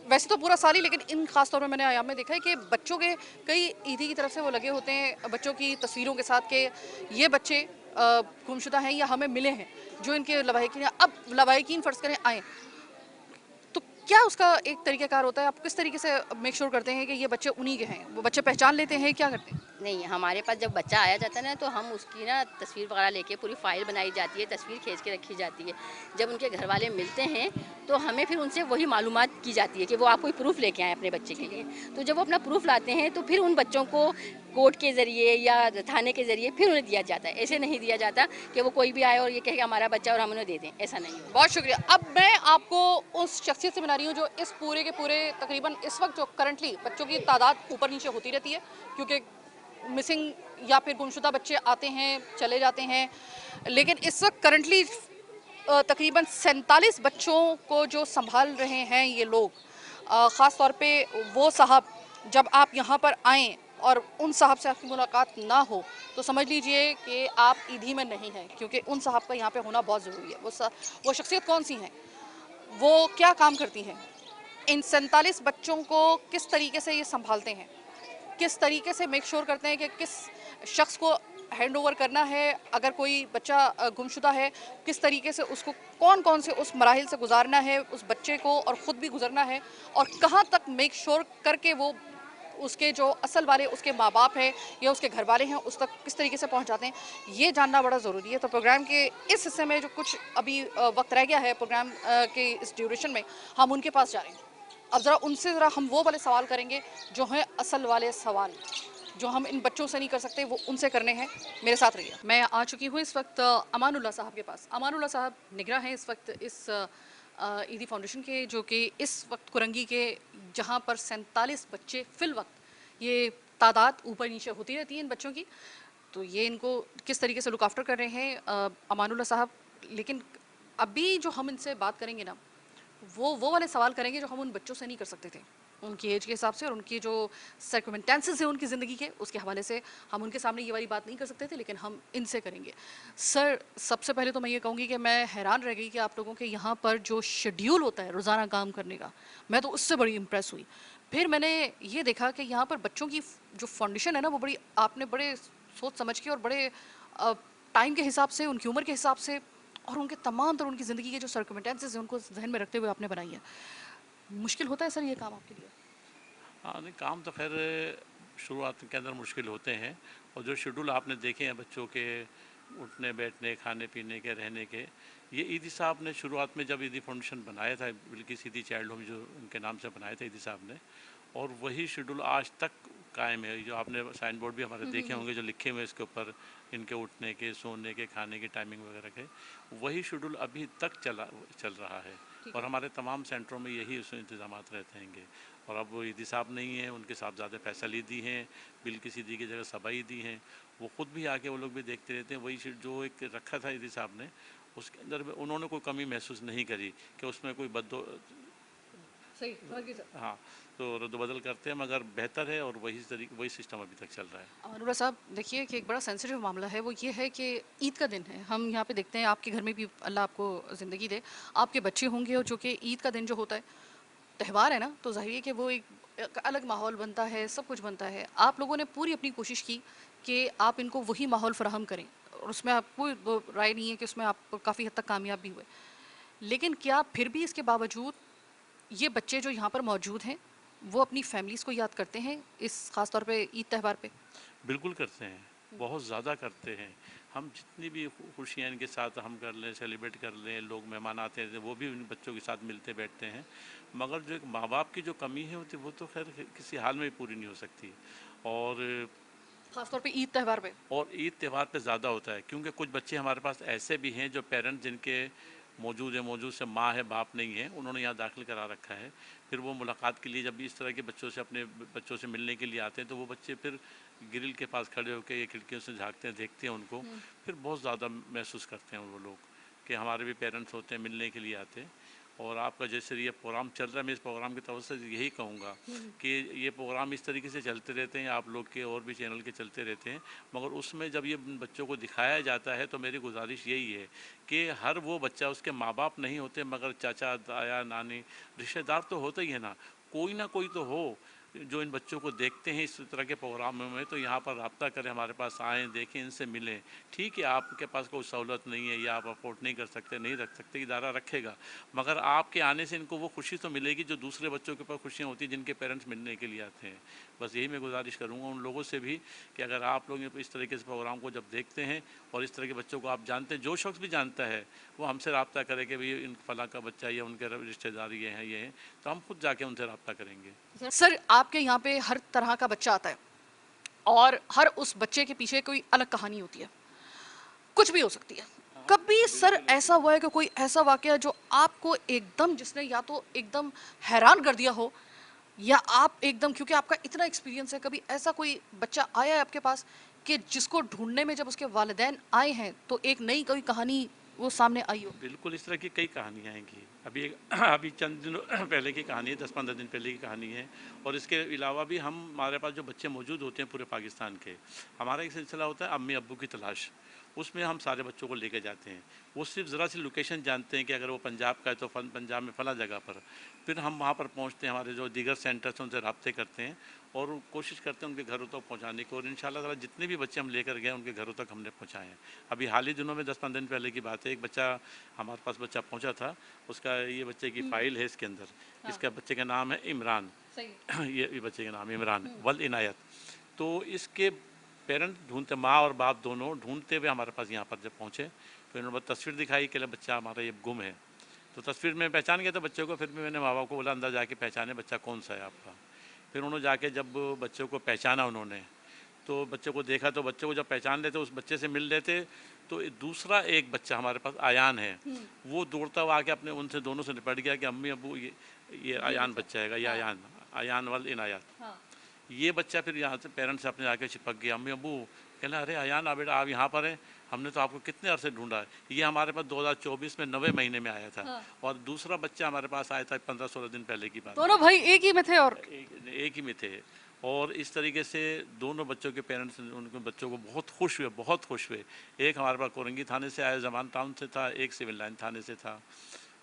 वैसे तो पूरा साल ही, लेकिन इन खास तौर पे मैंने आयाम में देखा है कि बच्चों के कई ईदी की तरफ से वो लगे होते हैं बच्चों की तस्वीरों के साथ कि ये बच्चे गुमशुदा हैं या हमें मिले हैं, जो इनके लवाहिकीन, अब लवाहिकीन फ़र्ज़ करें आएँ, तो क्या उसका एक तरीक़ाकार होता है? आप किस तरीके से मेक श्योर करते हैं कि ये बच्चे उन्हीं के हैं? वो बच्चे पहचान लेते हैं, क्या करते हैं? नहीं, हमारे पास जब बच्चा आया जाता है ना, तो हम उसकी ना तस्वीर वगैरह लेके पूरी फ़ाइल बनाई जाती है, तस्वीर खींच के रखी जाती है। जब उनके घर वाले मिलते हैं तो हमें फिर उनसे वही मालूमात की जाती है कि वो आप कोई प्रूफ़ लेके आएँ अपने बच्चे के लिए। तो जब वो अपना प्रूफ़ लाते हैं तो फिर उन बच्चों को कोर्ट के ज़रिए या थाने के ज़रिए फिर उन्हें दिया जाता है। ऐसे नहीं दिया जाता कि वो कोई भी आए और ये कहे कि हमारा बच्चा और हम उन्हें दे दें, ऐसा नहीं होता। बहुत शुक्रिया। अब मैं आपको उस शख्सियत से मिला रही हूँ जो इस पूरे के पूरे तकरीबन इस वक्त जो करंटली बच्चों की तादाद ऊपर नीचे होती रहती है, क्योंकि मिसिंग या फिर गुमशुदा बच्चे आते हैं चले जाते हैं, लेकिन इस वक्त करंटली तकरीबन 47 बच्चों को जो संभाल रहे हैं ये लोग, ख़ास तौर पे वो साहब, जब आप यहाँ पर आएँ और उन साहब से आपकी मुलाकात ना हो तो समझ लीजिए कि आप ईदी में नहीं हैं, क्योंकि उन साहब का यहाँ पे होना बहुत ज़रूरी है। वो शख्सियत कौन सी हैं, वो क्या काम करती हैं, इन 47 बच्चों को किस तरीके से ये संभालते हैं, किस तरीके से मेक श्योर करते हैं कि किस शख्स को हैंड ओवर करना है, अगर कोई बच्चा गुमशुदा है किस तरीके से उसको कौन से उस मराहिल से गुजारना है उस बच्चे को, और ख़ुद भी गुजरना है, और कहाँ तक मेक श्योर करके वो उसके जो असल वाले उसके माँ बाप हैं या उसके घर वाले हैं उस तक किस तरीके से पहुँच जाते हैं, ये जानना बड़ा ज़रूरी है। तो प्रोग्राम के इस हिस्से में जो कुछ अभी वक्त रह गया है प्रोग्राम के इस ड्यूरेशन में, हम उनके पास जा रहे हैं। अब ज़रा उनसे ज़रा हम वो वाले सवाल करेंगे जो हैं असल वाले सवाल, जो हम इन बच्चों से नहीं कर सकते, वो उनसे करने हैं। मेरे साथ रहिए। मैं आ चुकी हूँ इस वक्त अमानुल्लाह साहब के पास। अमानुल्लाह साहब निगरां हैं इस वक्त इस ईदी फाउंडेशन के, जो कि इस वक्त कुरंगी के जहाँ पर 47 बच्चे फ़िल वक्त, ये तादाद ऊपर नीचे होती रहती है इन बच्चों की, तो ये इनको किस तरीके से लुक आफ्टर कर रहे हैं अमानुल्लाह साहब। लेकिन अभी जो हम इनसे बात करेंगे ना, वो वाले सवाल करेंगे जो हम उन बच्चों से नहीं कर सकते थे, उनकी एज के हिसाब से और उनकी जो सर्कमस्टेंसेस हैं उनकी ज़िंदगी के, उसके हवाले से हम उनके सामने ये वाली बात नहीं कर सकते थे, लेकिन हम इनसे करेंगे। सर, सबसे पहले तो मैं ये कहूँगी कि मैं हैरान रह गई कि आप लोगों के यहाँ पर जो शेड्यूल होता है रोज़ाना काम करने का, मैं तो उससे बड़ी इम्प्रेस हुई। फिर मैंने ये देखा कि यहाँ पर बच्चों की जो फाउंडेशन है ना, वो बड़ी आपने बड़े सोच समझ के और बड़े टाइम के हिसाब से, उनकी उम्र के हिसाब से और उनके तमाम तरह उनकी ज़िंदगी के जो सर्कमस्टेंसेस हैं उनको ध्यान में रखते हुए आपने बनाई है। मुश्किल होता है सर ये काम आपके लिए? हाँ, नहीं काम तो खैर शुरुआत के अंदर मुश्किल होते हैं, और जो शेड्यूल आपने देखे हैं बच्चों के उठने बैठने खाने पीने के रहने के, ये ईदी साहब ने शुरुआत में जब ईदी फाउंडेशन बनाया था, बल्कि सीधी चाइल्ड होम जो उनके नाम से बनाया था ईदी साहब ने, और वही शेड्यूल आज तक कायम है। जो आपने साइन बोर्ड भी हमारे देखे होंगे जो लिखे हुए हैं इसके ऊपर, इनके उठने के सोने के खाने की टाइमिंग वगैरह के, वही शेड्यूल अभी तक चल रहा है और हमारे तमाम सेंटरों में यही उसमें इंतजाम रहते हैं। और अब वो ईदी साहब नहीं हैं, उनके साहबजादे फैसल ईदी हैं, बिल्कि सीधी की जगह सबा ईदी हैं, वो ख़ुद भी आके वो लोग भी देखते रहते हैं। वही जो एक रखा था ईदी साहब ने, उसके अंदर उन्होंने कोई कमी महसूस नहीं करी कि उसमें कोई सही समझ गई सर। हाँ, तो रद्द-बदल करते हैं, मगर बेहतर है और वही सिस्टम अभी तक चल रहा है। अनुराग साहब, देखिए कि एक बड़ा सेंसिटिव मामला है, वो ये है कि ईद का दिन है। हम यहाँ पे देखते हैं आपके घर में भी अल्लाह आपको ज़िंदगी दे, आपके बच्चे होंगे और जो कि ईद का दिन जो होता है, त्यौहार है ना, तो ज़ाहिर है कि वो एक अलग माहौल बनता है, सब कुछ बनता है। आप लोगों ने पूरी अपनी कोशिश की कि आप इनको वही माहौल फ़राहम करें और उसमें आपको वो राय नहीं है कि उसमें आप काफ़ी हद तक कामयाब भी हुए। लेकिन क्या फिर भी इसके बावजूद ये बच्चे जो यहाँ पर मौजूद हैं, वो अपनी फैमिलीज़ को याद करते हैं इस ख़ास तौर पे ईद त्यौहार पे? बिल्कुल करते हैं, बहुत ज़्यादा करते हैं। हम जितनी भी खुशियाँ इनके साथ हम कर लें, सेलिब्रेट कर लें, लोग मेहमान आते हैं वो भी उन बच्चों के साथ मिलते बैठते हैं, मगर जो एक माँ बाप की जो कमी है होती है वो तो खैर किसी हाल में भी पूरी नहीं हो सकती। और ख़ास तौर पे ईद त्यौहार पे? ईद त्यौहार पे ज़्यादा होता है, क्योंकि कुछ बच्चे हमारे पास ऐसे भी हैं जो पेरेंट्स जिनके मौजूद से माँ है बाप नहीं है, उन्होंने यहाँ दाखिल करा रखा है। फिर वो मुलाकात के लिए जब भी इस तरह के बच्चों से अपने बच्चों से मिलने के लिए आते हैं, तो वो बच्चे फिर ग्रिल के पास खड़े होकर या खिड़कियों से झाँकते हैं, देखते हैं उनको, फिर बहुत ज़्यादा महसूस करते हैं वो लोग कि हमारे भी पेरेंट्स होते हैं, मिलने के लिए आते हैं। और आपका जैसे ये प्रोग्राम चल रहा है, मैं इस प्रोग्राम की तरफ से यही कहूँगा कि ये प्रोग्राम इस तरीके से चलते रहते हैं, आप लोग के और भी चैनल के चलते रहते हैं, मगर उसमें जब ये बच्चों को दिखाया जाता है तो मेरी गुजारिश यही है कि हर वो बच्चा, उसके माँ बाप नहीं होते मगर चाचा ताया नानी रिश्तेदार तो होते ही है ना, कोई ना कोई तो हो जो इन बच्चों को देखते हैं इस तरह के प्रोग्रामों में, तो यहाँ पर रब्ता करें, हमारे पास आएँ, देखें, इनसे मिलें। ठीक है, आपके पास कोई सहूलत नहीं है या आप अफोर्ड नहीं कर सकते, नहीं रख सकते, इदारा रखेगा, मगर आपके आने से इनको वो खुशी तो मिलेगी जो दूसरे बच्चों के पास खुशियाँ होती हैं जिनके पेरेंट्स मिलने के लिए आते हैं। बस यही मैं गुजारिश करूँगा उन लोगों से भी कि अगर आप लोग इस तरीके से प्रोग्राम को जब देखते हैं और इस तरह के बच्चों को आप जानते हैं, जो शख्स भी जानता है वो हमसे रब्ता करे कि भाई इन फलां का बच्चा या उनके रिश्तेदार ये हैं, तो हम खुद जाके उनसे रब्ता करेंगे। सर, आपके यहाँ पे हर तरह का बच्चा आता है और हर उस बच्चे के पीछे कोई अलग कहानी होती है, कुछ भी हो सकती है। कभी सर ऐसा हुआ है कि कोई ऐसा वाकया जो आपको एकदम, जिसने या तो एकदम हैरान कर दिया हो या आप एकदम, क्योंकि आपका इतना एक्सपीरियंस है, कभी ऐसा कोई बच्चा आया है आपके पास कि जिसको ढूंढने में जब उसके वालिदैन आए हैं तो एक नई कोई कहानी वो सामने आई हो? बिल्कुल, इस तरह की कई कहानियाँ आएँगी। अभी चंद दिनों पहले की कहानी है, 10-15 दिन पहले की कहानी है। और इसके अलावा भी हमारे पास जो बच्चे मौजूद होते हैं पूरे पाकिस्तान के, हमारा एक सिलसिला होता है अम्मी अब्बू की तलाश। उसमें हम सारे बच्चों को लेके जाते हैं। वो सिर्फ ज़रा सी लोकेशन जानते हैं कि अगर वो पंजाब का है तो पंजाब में फ़लाँ जगह पर। फिर हम वहाँ पर पहुँचते हैं, हमारे जो दीगर सेंटर्स हैं उनसे रब्ते करते हैं और कोशिश करते हैं उनके घरों तक पहुँचाने की, और इंशाल्लाह ताला जितने भी बच्चे हम लेकर गए उनके घरों तक हमने पहुँचाए हैं। अभी हाल ही दिनों में 10-15 दिन पहले की बात है, एक बच्चा हमारे पास बच्चा पहुँचा था, उसका ये बच्चे की फ़ाइल है इसके अंदर, इसका बच्चे का नाम है इमरान। ये बच्चे का नाम इमरान वल इनायत। तो इसके पेरेंट्स ढूंढते, माँ और बाप दोनों ढूंढते हुए हमारे पास यहाँ पर जब पहुँचे, फिर उन्होंने तस्वीर दिखाई कि बच्चा हमारा ये गुम है। तो तस्वीर में पहचान गया था बच्चे को, फिर भी मैंने माँ बाप को बोला अंदर जाके पहचाने बच्चा कौन सा है आपका। फिर उन्होंने जाके जब बच्चों को पहचाना उन्होंने, तो बच्चे को देखा, तो बच्चे को जब पहचान लेते उस बच्चे से मिल लेते, तो दूसरा एक बच्चा हमारे पास आयान है, वो दौड़ता हुआ आके अपने उनसे दोनों से निपट गया कि अम्मी अबू ये आयान बच्चा है, ये आयान वल इनायत। ये बच्चा फिर यहाँ से पेरेंट्स से अपने आके चिपक गया, अम्मी अबू कहना अरे अयान आ बेटा आप यहाँ पर हैं, हमने तो आपको कितने अरसे ढूंढा है। ये हमारे पास 2024 में 9वें महीने में आया था। हाँ। और दूसरा बच्चा हमारे पास आया था 15-16 दिन पहले की बात। दोनों भाई एक ही में थे और एक ही में थे। और इस तरीके से दोनों बच्चों के पेरेंट्स उनके बच्चों को बहुत खुश हुए, बहुत खुश हुए। एक हमारे पास कोरंगी थाने से आया, जमान टाउन से था, एक सिविल लाइन थाने से था।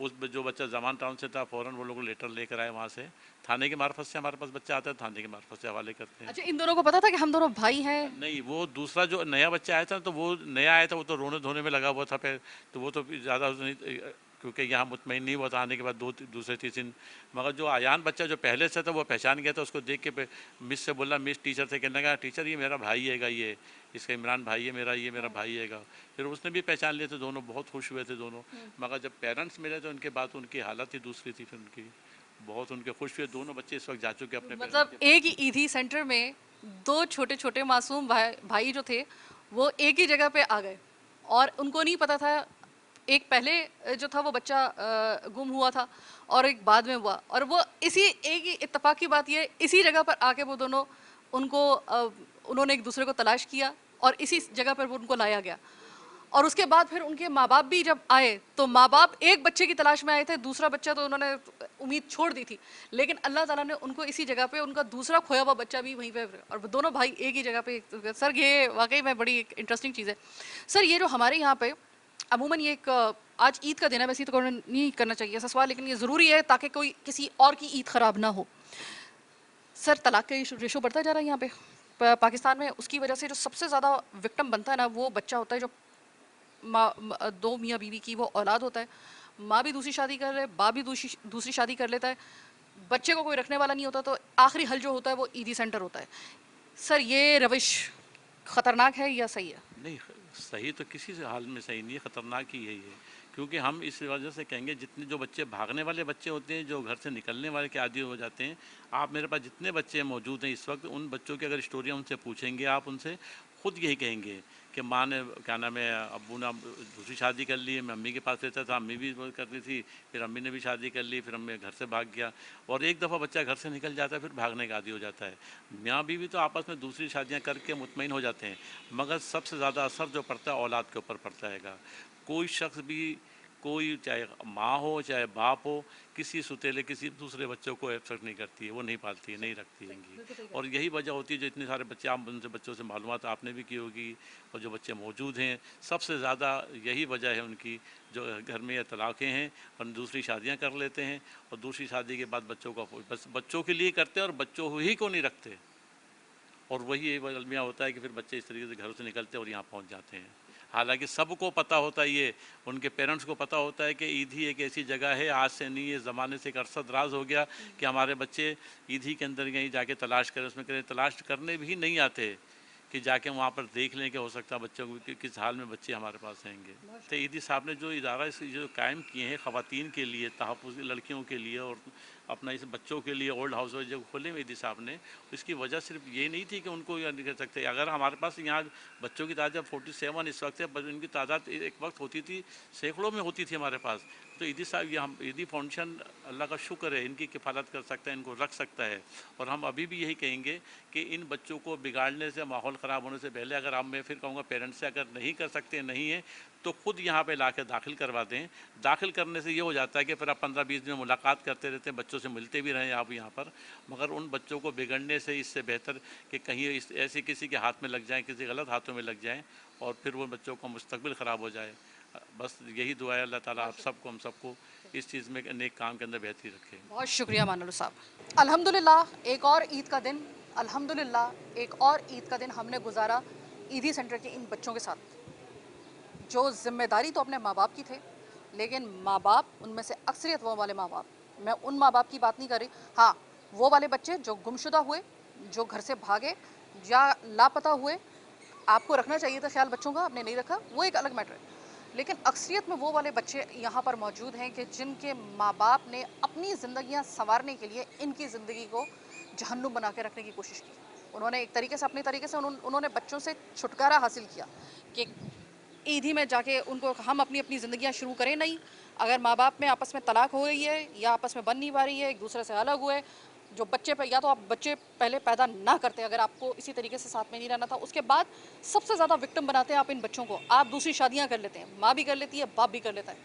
उस जो बच्चा जमान टाउन से था फ़ौरन वो लोग लेटर लेकर आए वहाँ से, थाने के मार्फत से हमारे पास बच्चा आता है, थाने के मार्फत से हवाले करते हैं। अच्छा, इन दोनों को पता था कि हम दोनों भाई हैं? नहीं, वो दूसरा जो नया बच्चा आया था तो वो नया आया था, वो तो रोने धोने में लगा हुआ था फिर, तो वो तो ज़्यादा नहीं, क्योंकि यहाँ मुतमईन नहीं हुआ था आने के बाद दूसरे तीसरे दिन। मगर जो आयान बच्चा जो पहले से था वो पहचान गया था, उसको देख के मिस से बोला, मिस टीचर से कहने लगा, टीचर ये मेरा भाई हैगा, ये इसका इमरान भाई है मेरा, ये मेरा भाई हैगा। फिर उसने भी पहचान लिए थे, दोनों बहुत खुश हुए थे दोनों। मगर जब पेरेंट्स मिले तो उनके बाद उनकी हालत ही दूसरी थी, फिर उनकी बहुत उनके खुश हुए। दोनों बच्चे इस वक्त जा चुके अपने मतलब एक ही ईदी सेंटर में दो छोटे छोटे मासूम भाई जो थे वो एक ही जगह पे आ गए और उनको नहीं पता था। एक पहले जो था वो बच्चा गुम हुआ था और एक बाद में हुआ, और वो इसी एक ही इत्तेफाक की बात ये, इसी जगह पर आके वो दोनों उन्होंने एक दूसरे को तलाश किया और इसी जगह पर वो उनको लाया गया। और उसके बाद फिर उनके माँ बाप भी जब आए तो माँ बाप एक बच्चे की तलाश में आए थे, दूसरा बच्चा तो उन्होंने उम्मीद छोड़ दी थी, लेकिन अल्लाह ताला ने उनको इसी जगह पे उनका दूसरा खोया हुआ बच्चा भी वहीं पे, और वो दोनों भाई एक ही जगह पे। सर ये वाकई में बड़ी इंटरेस्टिंग चीज़ है। सर ये जो हमारे यहाँ पे अमूमन ये एक आज ईद का दिन है, वैसे तो नहीं करना चाहिए ऐसा सवाल, लेकिन ये ज़रूरी है ताकि कोई किसी और की ईद ख़राब ना हो। सर तलाक का रेशो बढ़ता जा रहा है यहाँ पे पाकिस्तान में, उसकी वजह से जो सबसे ज़्यादा विक्टिम बनता है ना वो बच्चा होता है, जो दो मियाँ बीवी की वो औलाद होता है। माँ भी दूसरी शादी कर रहे, बाप भी दूसरी शादी कर लेता है, बच्चे को कोई रखने वाला नहीं होता, तो आखिरी हल जो होता है वो ईदी सेंटर होता है। सर ये रविश ख़तरनाक है या सही है? नहीं, सही तो किसी से हाल में सही नहीं है, ख़तरनाक ही यही है। क्योंकि हम इस वजह से कहेंगे, जितने जो बच्चे भागने वाले बच्चे होते हैं, जो घर से निकलने वाले के आदी हो जाते हैं, आप मेरे पास जितने बच्चे मौजूद हैं इस वक्त, उन बच्चों की अगर स्टोरियाँ उनसे पूछेंगे आप, उनसे खुद यही कहेंगे कि माँ ने क्या नाम है, अब्बू ने दूसरी शादी कर ली, मैं अम्मी के पास रहता था, अम्मी भी वो करती थी, फिर अम्मी ने भी शादी कर ली, फिर अम्मी घर से भाग गया। और एक दफ़ा बच्चा घर से निकल जाता है फिर भागने का आदी हो जाता है। मियाँ बीवी तो आपस में दूसरी शादियाँ करके मुतमईन हो जाते हैं, मगर सबसे ज़्यादा असर जो पड़ता है औलाद के ऊपर पड़ता है। कोई शख्स भी, कोई चाहे माँ हो चाहे बाप हो, किसी सुतेले किसी दूसरे बच्चों को एक्सेप्ट नहीं करती है, वो नहीं पालती है, नहीं रखती है। और यही वजह होती है जो इतने सारे बच्चे, आप उनसे बच्चों से मालूमात आपने भी की होगी, और जो बच्चे मौजूद हैं सबसे ज़्यादा यही वजह है उनकी, जो घर में या तलाक़ें हैं और दूसरी शादियाँ कर लेते हैं, और दूसरी शादी के बाद बच्चों का बस बच्चों के लिए करते हैं और बच्चों ही को नहीं रखते। और वही अलमिया होता है कि फिर बच्चे इस तरीके से घरों से निकलते हैं और यहाँ पहुँच जाते हैं। हालांकि सबको पता होता है, ये उनके पेरेंट्स को पता होता है कि ईद ही एक ऐसी जगह है, आज से नहीं, ये ज़माने से एक अरसा दराज हो गया कि हमारे बच्चे ईद ही के अंदर कहीं जाके तलाश करें, उसमें करें, तलाश करने भी नहीं आते कि जाके वहाँ पर देख लें कि हो सकता है बच्चों को किस हाल में बच्चे हमारे पास रहेंगे। तो ईदी साहब ने जो इदारा जो कायम किए हैं ख़वातीन के लिए, तहफ़्फ़ुज़ लड़कियों के लिए और अपना इस बच्चों के लिए ओल्ड हाउस जो खोले ईदी साहब ने, इसकी वजह सिर्फ ये नहीं थी कि उनको यह नहीं कर सकते। अगर हमारे पास यहाँ बच्चों की तादाद 47 इस वक्त है, इनकी तादाद एक वक्त होती थी सैकड़ों में होती थी हमारे पास। तो ईदी साहब, ये हम ईदी फाउंडेशन अल्लाह का शुक्र है, इनकी किफ़ालत कर सकता है, इनको रख सकता है। और हम अभी भी यही कहेंगे कि इन बच्चों को बिगाड़ने से, माहौल ख़राब होने से पहले, अगर आप, मैं फिर कहूँगा पेरेंट्स से अगर नहीं कर सकते, नहीं है तो ख़ुद यहाँ पे ला के दाखिल करवा दें। दाखिल करने से ये हो जाता है कि फिर आप 15-20 दिन मुलाकात करते रहते हैं, बच्चों से मिलते भी रहें आप यहाँ पर, मगर उन बच्चों को बिगड़ने से इससे बेहतर कि कहीं ऐसे किसी के हाथ में लग जाएँ, किसी गलत हाथों में लग जाएँ और फिर वो बच्चों का मुस्तकबिल ख़राब हो जाए। बस यही दुआ है, अल्लाह ताला आप सबको, हम सबको इस चीज़ में नेक काम के अंदर बेहतरी रखे। बहुत शुक्रिया मानुल साहब। अल्हम्दुलिल्लाह एक और ईद का दिन, अल्हम्दुलिल्लाह एक और ईद का दिन हमने गुजारा ईदी सेंटर के इन बच्चों के साथ, जो ज़िम्मेदारी तो अपने माँ बाप की थे, लेकिन माँ बाप उनमें से अक्सरियत वो वाले माँ बाप, मैं उन माँ बाप की बात नहीं कर रही, हाँ वो वाले बच्चे जो गुमशुदा हुए, जो घर से भागे या लापता हुए, आपको रखना चाहिए था ख्याल बच्चों का, आपने नहीं रखा, वो एक अलग मैटर है। लेकिन अक्सरियत में वो वाले बच्चे यहाँ पर मौजूद हैं कि जिनके माँ बाप ने अपनी ज़िंदगियाँ संवारने के लिए इनकी ज़िंदगी को जहन्नुम बना के रखने की कोशिश की। उन्होंने एक तरीके से, अपने तरीके से उन्होंने बच्चों से छुटकारा हासिल किया कि ईदी में जाके उनको हम अपनी अपनी ज़िंदगियाँ शुरू करें। नहीं, अगर माँ बाप में आपस में तलाक हो रही है या आपस में बन नहीं पा रही है, एक दूसरे से अलग हुए, जो बच्चे पे, या तो आप बच्चे पहले पैदा ना करते अगर आपको इसी तरीके से साथ में नहीं रहना था, उसके बाद सबसे ज़्यादा विक्टिम बनाते हैं आप इन बच्चों को। आप दूसरी शादियां कर लेते हैं, माँ भी कर लेती है, बाप भी कर लेता है,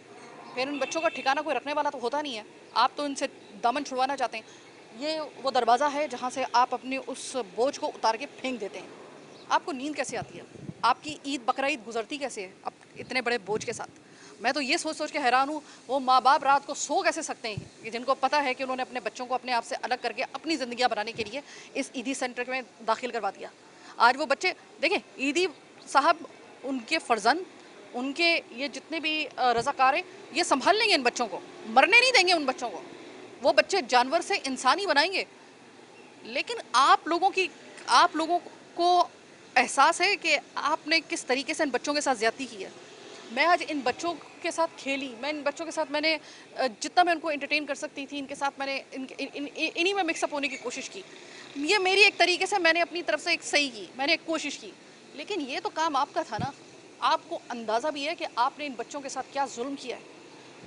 फिर इन बच्चों का ठिकाना कोई रखने वाला तो होता नहीं है। आप तो इनसे दामन छुड़वाना चाहते हैं। ये वो दरवाज़ा है जहाँ से आप अपने उस बोझ को उतार के फेंक देते हैं। आपको नींद कैसे आती है? आपकी ईद बकरा ईद गुजरती कैसे है अब इतने बड़े बोझ के साथ? मैं तो ये सोच सोच के हैरान हूँ, वो माँ बाप रात को सो कैसे सकते हैं कि जिनको पता है कि उन्होंने अपने बच्चों को अपने आप से अलग करके अपनी ज़िंदगियाँ बनाने के लिए इस ईदी सेंटर में दाखिल करवा दिया। आज वो बच्चे देखें, ईदी साहब, उनके फर्जंद, उनके ये जितने भी रज़ाकार हैं, ये संभाल लेंगे इन बच्चों को, मरने नहीं देंगे उन बच्चों को। वो बच्चे जानवर से इंसान ही बनाएंगे। लेकिन आप लोगों को एहसास है कि आपने किस तरीके से इन बच्चों के साथ ज़्यादती की है। मैं आज इन बच्चों के साथ खेली, मैं इन बच्चों के साथ मैंने जितना मैं उनको एंटरटेन कर सकती थी, इनके साथ मैंने इन्हीं में मिक्सअप होने की कोशिश की। ये मेरी एक तरीके से मैंने अपनी तरफ से एक सही की, मैंने एक कोशिश की। लेकिन ये तो काम आपका था ना, आपको अंदाज़ा भी है कि आपने इन बच्चों के साथ क्या जुल्म किया है।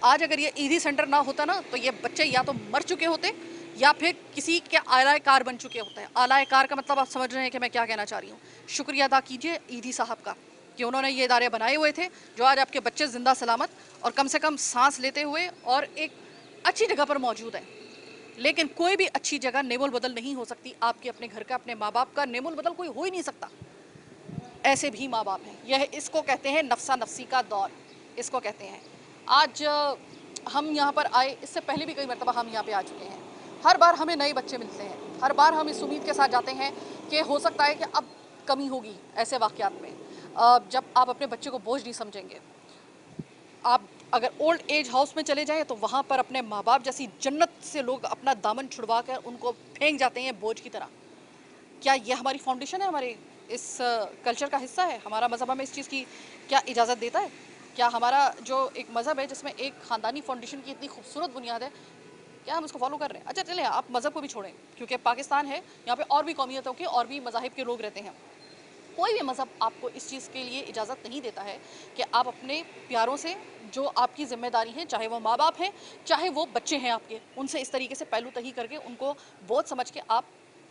आज अगर ये ईदी सेंटर ना होता ना, तो ये बच्चे या तो मर चुके होते या फिर किसी के आलाए कार बन चुके होते हैं। आलाए कार का मतलब आप समझ रहे हैं कि मैं क्या कहना चाह रही हूँ। शुक्रिया अदा कीजिए ईदी साहब का कि उन्होंने ये इदारे बनाए हुए थे जो आज आपके बच्चे ज़िंदा सलामत और कम से कम सांस लेते हुए और एक अच्छी जगह पर मौजूद हैं। लेकिन कोई भी अच्छी जगह नेमोल बदल नहीं हो सकती आपके अपने घर का, अपने माँ बाप का नेमोल बदल कोई हो ही नहीं सकता। ऐसे भी माँ बाप हैं। यह इसको कहते हैं नफसा नफसी का दौर, इसको कहते हैं। आज हम यहाँ पर आए, इससे पहले भी कई मरतबा हम यहाँ पे आ चुके हैं। हर बार हमें नए बच्चे मिलते हैं, हर बार हम इस उम्मीद के साथ जाते हैं कि हो सकता है कि अब कमी होगी ऐसे वाक़यात में, जब आप अपने बच्चे को बोझ नहीं समझेंगे। आप अगर ओल्ड एज हाउस में चले जाएं तो वहाँ पर अपने माँ बाप जैसी जन्नत से लोग अपना दामन छुड़वा कर उनको फेंक जाते हैं बोझ की तरह। क्या ये हमारी फाउंडेशन है, हमारे इस कल्चर का हिस्सा है? हमारा मज़हब हमें इस चीज़ की क्या इजाज़त देता है? क्या हमारा जो एक मज़हब है जिसमें एक ख़ानदानी फाउंडेशन की इतनी खूबसूरत बुनियाद है, क्या हम उसको फॉलो कर रहे हैं? अच्छा चलें, आप मज़हब को भी छोड़ें, क्योंकि पाकिस्तान है, यहाँ पे और भी कौमियतों के और भी मज़ाहिब के लोग रहते हैं। कोई भी मज़हब आपको इस चीज़ के लिए इजाज़त नहीं देता है कि आप अपने प्यारों से, जो आपकी ज़िम्मेदारी है, चाहे वो माँ बाप हैं, चाहे वो बच्चे हैं आपके, उनसे इस तरीके से पहलू तही करके उनको बोझ समझ के आप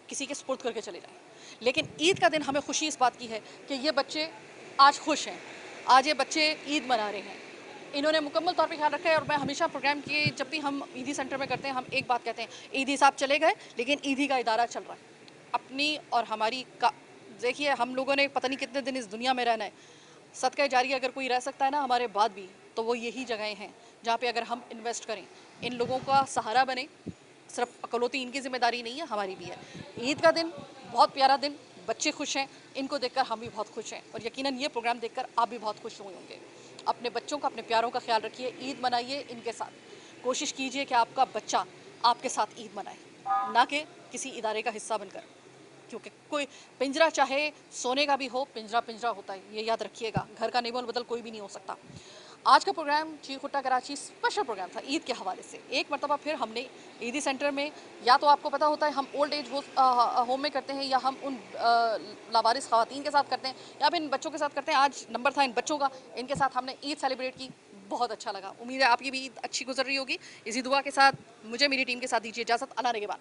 किसी के सुपुर्द करके चले जाएं। लेकिन ईद का दिन हमें खुशी इस बात की है कि ये बच्चे आज खुश हैं, आज ये बच्चे ईद मना रहे हैं। इन्होंने मुकम्मल तौर पे ख्याल रखा है। और मैं हमेशा प्रोग्राम की जब भी हम ईदी सेंटर में करते हैं, हम एक बात कहते हैं, ईदी साहब चले गए लेकिन ईदी का इदारा चल रहा है। अपनी और हमारी का देखिए, हम लोगों ने पता नहीं कितने दिन इस दुनिया में रहना है। सदका जारी अगर कोई रह सकता है ना हमारे बाद भी, तो वो यही जगहें हैं जहाँ पे अगर हम इन्वेस्ट करें, इन लोगों का सहारा बने। सिर्फ अकलौती इनकी जिम्मेदारी नहीं है, हमारी भी है। ईद का दिन बहुत प्यारा दिन, बच्चे खुश हैं, इनको देखकर हम भी बहुत खुश हैं और यकीनन ये प्रोग्राम देखकर आप भी बहुत खुश हुए होंगे। अपने बच्चों का, अपने प्यारों का ख्याल रखिए, ईद मनाइए इनके साथ। कोशिश कीजिए कि आपका बच्चा आपके साथ ईद मनाए, ना कि किसी इदारे का हिस्सा बनकर। क्योंकि कोई पिंजरा चाहे सोने का भी हो, पिंजरा पिंजरा होता है, ये याद रखिएगा। घर का नेमोल बदल कोई भी नहीं हो सकता। आज का प्रोग्राम चीख हुट्टा कराची स्पेशल प्रोग्राम था ईद के हवाले से। एक मरतबा फिर हमने ईदी सेंटर में, या तो आपको पता होता है हम ओल्ड एज होम में करते हैं, या हम उन लावारिस ख़वातीन के साथ करते हैं, या फिर इन बच्चों के साथ करते हैं। आज नंबर था इन बच्चों का, इनके साथ हमने ईद सेलिब्रेट की, बहुत अच्छा लगा। उम्मीद है आपकी भी ईद अच्छी गुजर रही होगी। इसी दुआ के साथ मुझे मेरी टीम के साथ दीजिए इजाज़त। अल्लाह ने के बाद।